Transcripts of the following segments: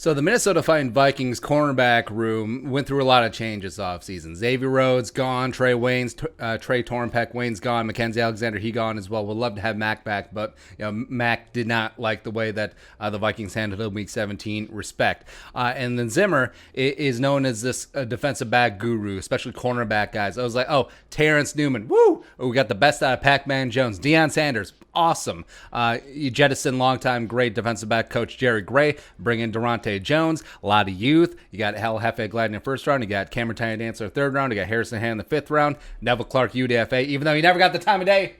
So the Minnesota Vikings cornerback room went through a lot of changes offseason. Xavier Rhodes gone, Trey Tornpeck Wayne's gone, Mackenzie Alexander he gone as well. Would love to have Mac back, but Mac did not like the way that the Vikings handled him Week 17. Respect. And then Zimmer is known as this defensive back guru, especially cornerback guys. I was like, oh, Terrence Newman, woo! We got the best out of Pac-Man Jones. Deion Sanders, awesome. You jettison longtime great defensive back coach Jerry Gray, bring in Durante Jones, a lot of youth. You got El Jefe Glidden in the first round. You got Cameron Tiny Dantzler third round. You got Harrison Hand in the fifth round. Neville Clark UDFA, even though he never got the time of day.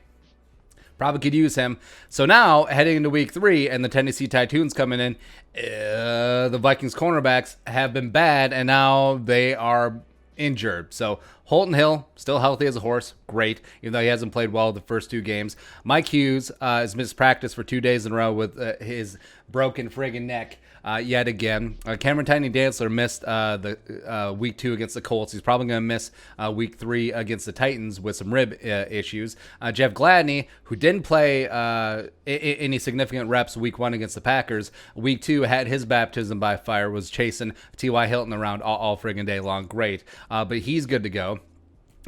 Probably could use him. So now, heading into week 3, and the Tennessee Titans coming in, the Vikings cornerbacks have been bad, and now they are injured. So Holton Hill, still healthy as a horse, great, even though he hasn't played well the first 2 games. Mike Hughes has missed practice for 2 days in a row with his broken friggin' neck yet again. Cameron Tiny Dantzler missed the week 2 against the Colts. He's probably going to miss week 3 against the Titans with some rib issues. Jeff Gladney, who didn't play any significant reps week 1 against the Packers, week 2 had his baptism by fire, was chasing T.Y. Hilton around all friggin' day long. Great. But he's good to go.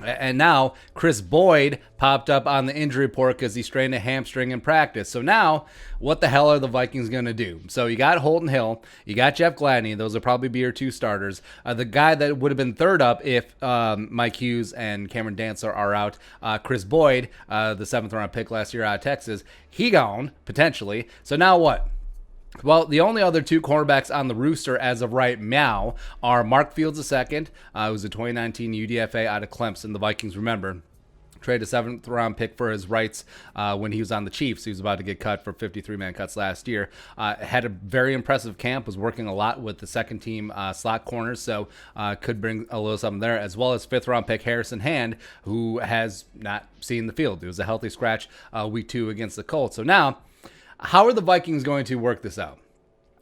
And now Kris Boyd popped up on the injury report because he strained a hamstring in practice. So now, what the hell are the Vikings going to do? So you got Holton Hill, you got Jeff Gladney. Those will probably be your 2 starters. The guy that would have been third up if Mike Hughes and Cameron Dantzler are out, Kris Boyd, the 7th round pick last year out of Texas, he gone, potentially. So now what? Well, the only other 2 cornerbacks on the rooster as of right now are Mark Fields II, who's a 2019 UDFA out of Clemson. The Vikings, remember, traded a 7th round pick for his rights when he was on the Chiefs. He was about to get cut for 53-man cuts last year. Had a very impressive camp, was working a lot with the second team slot corners, so could bring a little something there, as well as 5th round pick Harrison Hand, who has not seen the field. It was a healthy scratch week 2 against the Colts. So now, how are the Vikings going to work this out?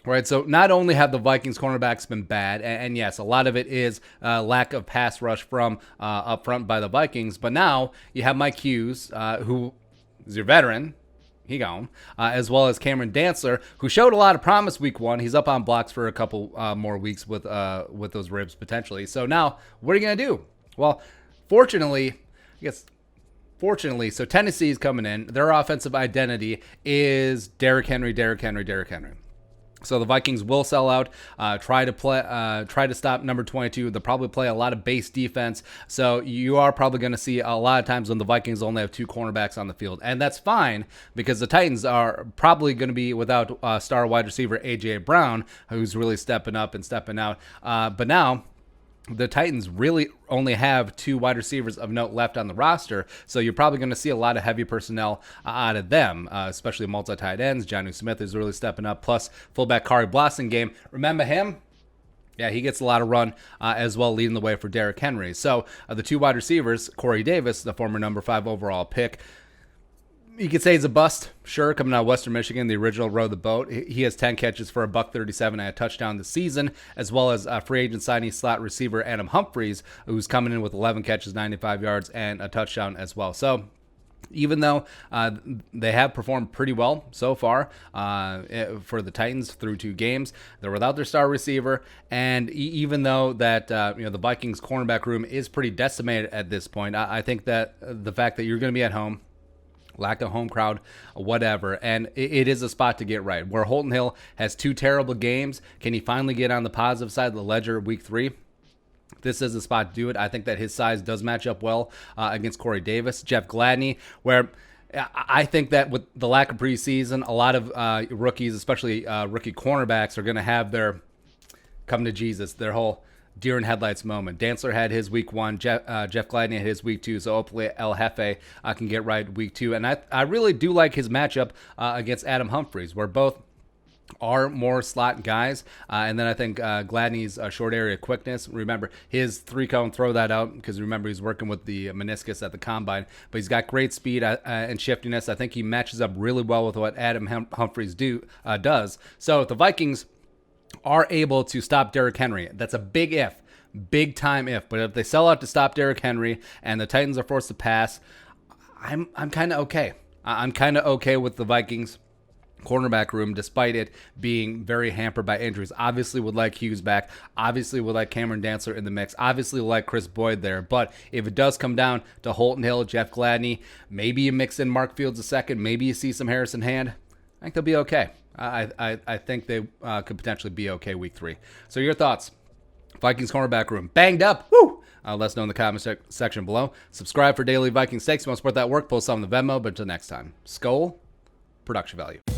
Right, so not only have the Vikings cornerbacks been bad, and yes, a lot of it is lack of pass rush from up front by the Vikings, but now you have Mike Hughes, who is your veteran, he gone, as well as Cameron Dantzler, who showed a lot of promise week 1. He's up on blocks for a couple more weeks with those ribs potentially. So now, what are you going to do? Well, fortunately, so Tennessee's coming in. Their offensive identity is Derrick Henry. So the Vikings will sell out, try to stop number 22. They'll probably play a lot of base defense. So you are probably going to see a lot of times when the Vikings only have 2 cornerbacks on the field. And that's fine because the Titans are probably going to be without star wide receiver A.J. Brown, who's really stepping up and stepping out. But now, the Titans really only have 2 wide receivers of note left on the roster, so you're probably going to see a lot of heavy personnel out of them, especially multi-tight ends. Jonnu Smith is really stepping up, plus fullback Kari Blasingame. Remember him? Yeah, he gets a lot of run as well, leading the way for Derrick Henry. So the 2 wide receivers, Corey Davis, the former number 5 overall pick, you could say he's a bust, sure, coming out of Western Michigan, the original row the boat. He has 10 catches for $137 and a touchdown this season, as well as free agent signing slot receiver Adam Humphries, who's coming in with 11 catches, 95 yards, and a touchdown as well. So even though they have performed pretty well so far for the Titans through 2 games, they're without their star receiver, and even though that the Vikings cornerback room is pretty decimated at this point, I think that the fact that you're going to be at home, lack of home crowd, whatever, and it is a spot to get right. Where Holton Hill has 2 terrible games, can he finally get on the positive side of the ledger week 3? This is a spot to do it. I think that his size does match up well against Corey Davis. Jeff Gladney, where I think that with the lack of preseason, a lot of rookies, especially rookie cornerbacks, are going to have their come to Jesus, their whole deer in headlights moment. Dantzler had his week 1. Jeff Gladney had his week 2. So hopefully El Jefe can get right week 2. And I really do like his matchup against Adam Humphries, where both are more slot guys. And then I think Gladney's short area quickness. Remember, his 3-cone, throw that out, because remember, he's working with the meniscus at the combine. But he's got great speed and shiftiness. I think he matches up really well with what Adam Humphries does. So if the Vikings are able to stop Derrick Henry, that's a big if, big time if. But if they sell out to stop Derrick Henry and the Titans are forced to pass, I'm kind of okay. I'm kind of okay with the Vikings cornerback room, despite it being very hampered by injuries. Obviously would like Hughes back. Obviously would like Cameron Dantzler in the mix. Obviously would like Kris Boyd there. But if it does come down to Holton Hill, Jeff Gladney, maybe you mix in Mark Fields a second, maybe you see some Harrison Hand, I think they'll be okay. I think they could potentially be okay week 3. So your thoughts? Vikings cornerback room banged up. Woo! Let us know in the comment section below. Subscribe for daily Vikings takes. If you want to support that work, post on the Venmo. But until next time, Skol, production value.